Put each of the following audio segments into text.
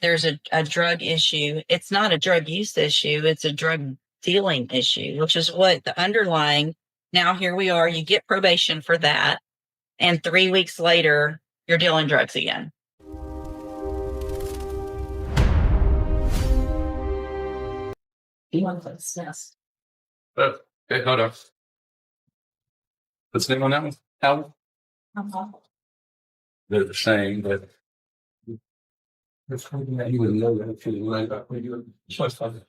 there's a drug issue. It's not a drug use issue. It's a drug dealing issue, which is what the underlying. Now here we are. You get probation for that. And 3 weeks later, you're dealing drugs again. One place, yes. Okay, hold on. What's the name on that one? Howell? They're the same, but you would know that if you like that when you choice of it.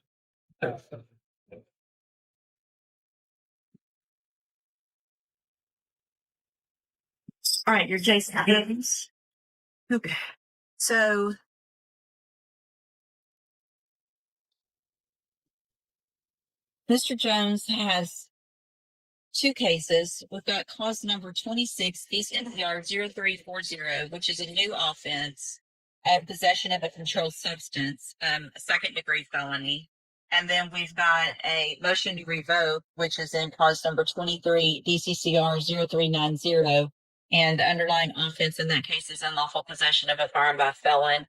All right, you're Jason Adams. Okay. So Mr. Jones has two cases. We've got cause number 26, DCR 0340, which is a new offense of possession of a controlled substance, a second-degree felony. And then we've got a motion to revoke, which is in cause number 23, DCCR 0390. And the underlying offense in that case is unlawful possession of a firearm by a felon.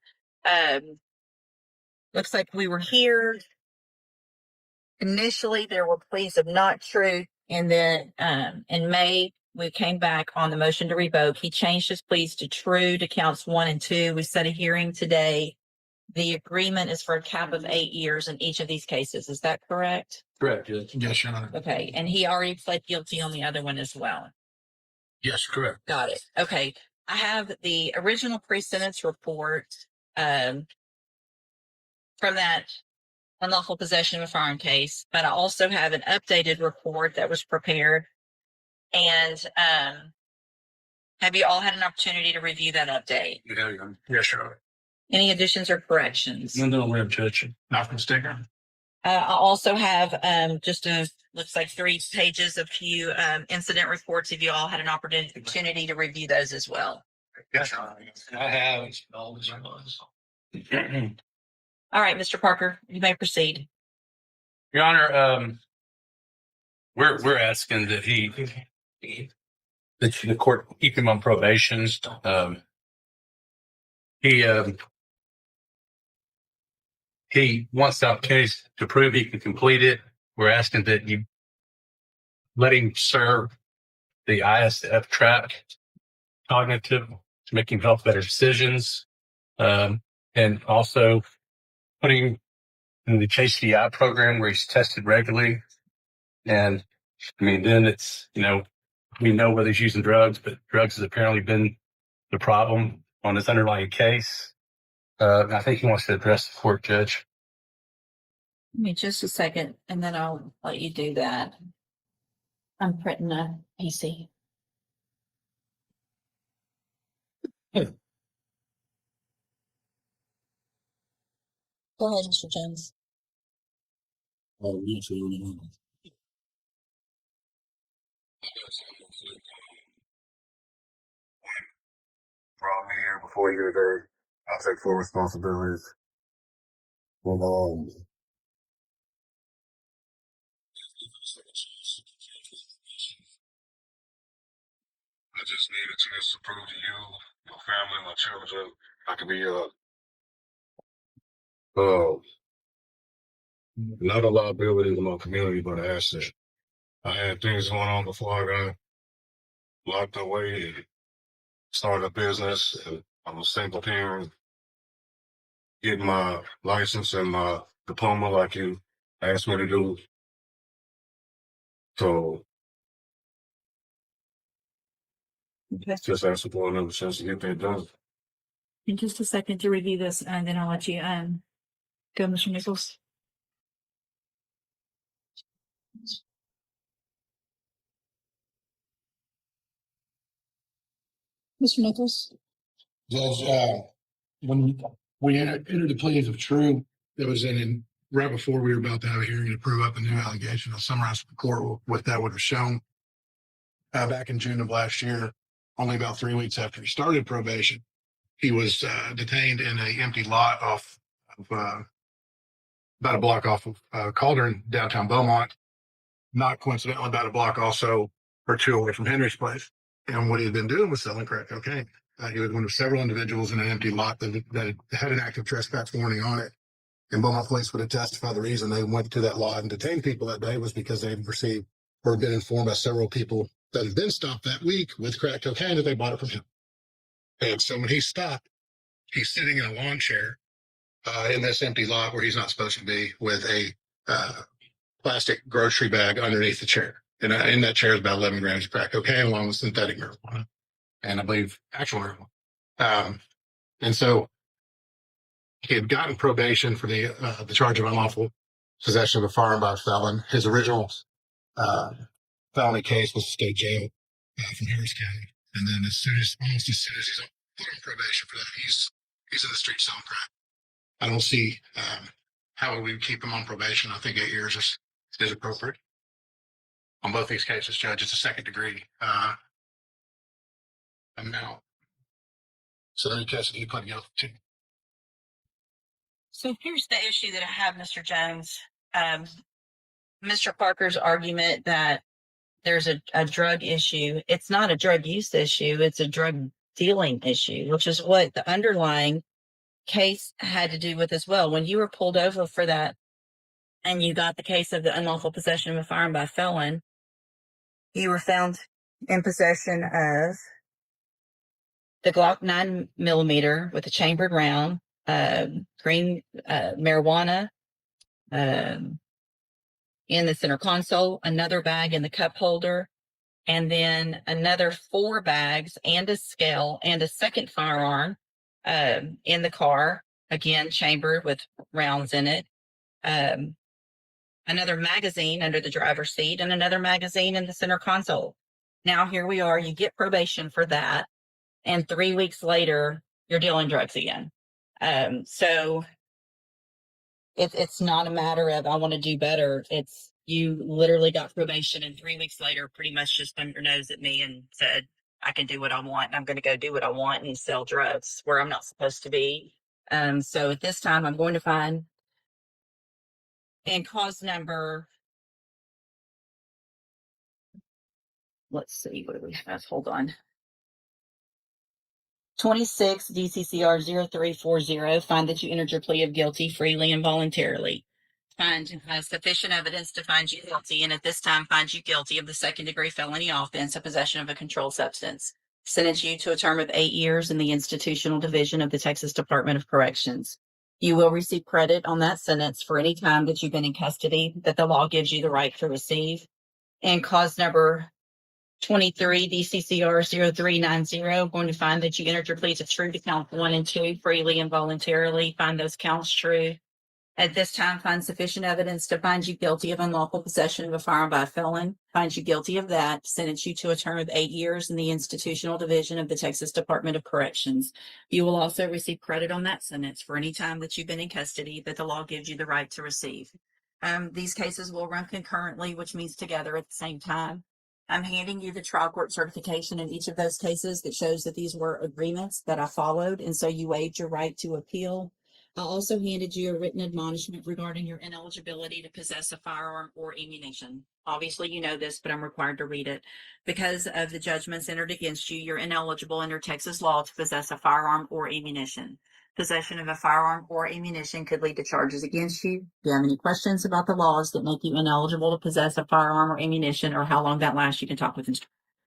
Looks like we were here. Initially, there were pleas of not true. And then in May, we came back on the motion to revoke. He changed his pleas to true to counts 1 and 2. We set a hearing today. The agreement is for a cap of 8 years in each of these cases. Is that correct? Correct, yes. Yes, Your Honor. Okay. And he already pled guilty on the other one as well. Yes, correct. Got it. Okay. I have the original pre-sentence report from that unlawful possession of a firearm case, but I also have an updated report that was prepared. And have you all had an opportunity to review that update? Yeah, yes, Your Honor. Any additions or corrections? No, we have judge. Not mistaken. I also have looks like 3 pages of few incident reports. If you all had an opportunity to review those as well. Yes, Your Honor. I have. All right, Mr. Parker, you may proceed. Your Honor, we're asking that the court keep him on probation. He wants the opportunity to prove he can complete it. We're asking that you let him serve the ISF track cognitive to make him help better decisions, and also putting him in the HDI program where he's tested regularly. And I mean, then it's, we know whether he's using drugs, but drugs has apparently been the problem on his underlying case. I think he wants to address the court, Judge. Give me just a second, and then I'll let you do that. I'm printing a PC. Go ahead, Mr. Jones. Brought me here before you today. I'll take full responsibilities. Well, I just need a chance to prove to you, your family, my children, I can be not a liability to my community, but an asset. I had things going on before I got locked away and started a business. And I'm a single parent. Getting my license and my diploma like you asked me to do. So just asking for another chance to get that done. In just a second to review this, and then I'll let you go, Mr. Nichols. Mr. Nichols? Judge, when we entered the pleas of true, that was in right before we were about to have a hearing to prove up a new allegation. I'll summarize for the court what that would have shown. Back in June of last year, only about 3 weeks after he started probation, he was detained in an empty lot off of about a block off of Cauldron, downtown Beaumont. Not coincidentally, about a block also or 2 away from Henry's place. And what he had been doing was selling crack cocaine. He was one of several individuals in an empty lot that had an active trespass warning on it. And Beaumont Police would have testified the reason they went to that lot and detained people that day was because they received or been informed by several people that had been stopped that week with crack cocaine that they bought it from him. And so when he stopped, he's sitting in a lawn chair in this empty lot where he's not supposed to be with a plastic grocery bag underneath the chair. And in that chair is about 11 grams of crack cocaine along with synthetic marijuana and I believe actual marijuana. And so he had gotten probation for the charge of unlawful possession of a firearm by a felon. His original felony case was state jail from Harris County. And then almost as soon as he's put on probation for that, he's in the street selling crack. I don't see how we would keep him on probation. I think 8 years is appropriate. On both these cases, Judge, it's a second degree amount. So in any case, you plead guilty to. So here's the issue that I have, Mr. Jones. Mr. Parker's argument that there's a drug issue. It's not a drug use issue. It's a drug dealing issue, which is what the underlying case had to do with as well. When you were pulled over for that and you got the case of the unlawful possession of a firearm by a felon, you were found in possession of the Glock 9mm with a chambered round, green marijuana in the center console, another bag in the cup holder, and then another 4 bags and a scale and a second firearm in the car, again chambered with rounds in it. Another magazine under the driver's seat and another magazine in the center console. Now here we are, you get probation for that. And 3 weeks later, you're dealing drugs again. So it's not a matter of, I want to do better. It's you literally got probation and 3 weeks later pretty much just thumbed your nose at me and said, I can do what I want. And I'm going to go do what I want and sell drugs where I'm not supposed to be. So at this time, I'm going to find and cause number, let's see, what do we have? Hold on. 26 DCCR 0340, find that you entered your plea of guilty freely and voluntarily. Find sufficient evidence to find you guilty, and at this time find you guilty of the second-degree felony offense of possession of a controlled substance. Sentence you to a term of 8 years in the institutional division of the Texas Department of Corrections. You will receive credit on that sentence for any time that you've been in custody that the law gives you the right to receive. And cause number 23 DCCR 0390, going to find that you entered your pleas of true to count 1 and 2 freely and voluntarily. Find those counts true. At this time, find sufficient evidence to find you guilty of unlawful possession of a firearm by a felon. Find you guilty of that. Sentence you to a term of 8 years in the institutional division of the Texas Department of Corrections. You will also receive credit on that sentence for any time that you've been in custody that the law gives you the right to receive. These cases will run concurrently, which means together at the same time. I'm handing you the trial court certification in each of those cases that shows that these were agreements that I followed, and so you waived your right to appeal. I also handed you a written admonishment regarding your ineligibility to possess a firearm or ammunition. Obviously, you know this, but I'm required to read it. Because of the judgments entered against you, you're ineligible under Texas law to possess a firearm or ammunition. Possession of a firearm or ammunition could lead to charges against you. Do you have any questions about the laws that make you ineligible to possess a firearm or ammunition, or how long that lasts? You can talk with Mr.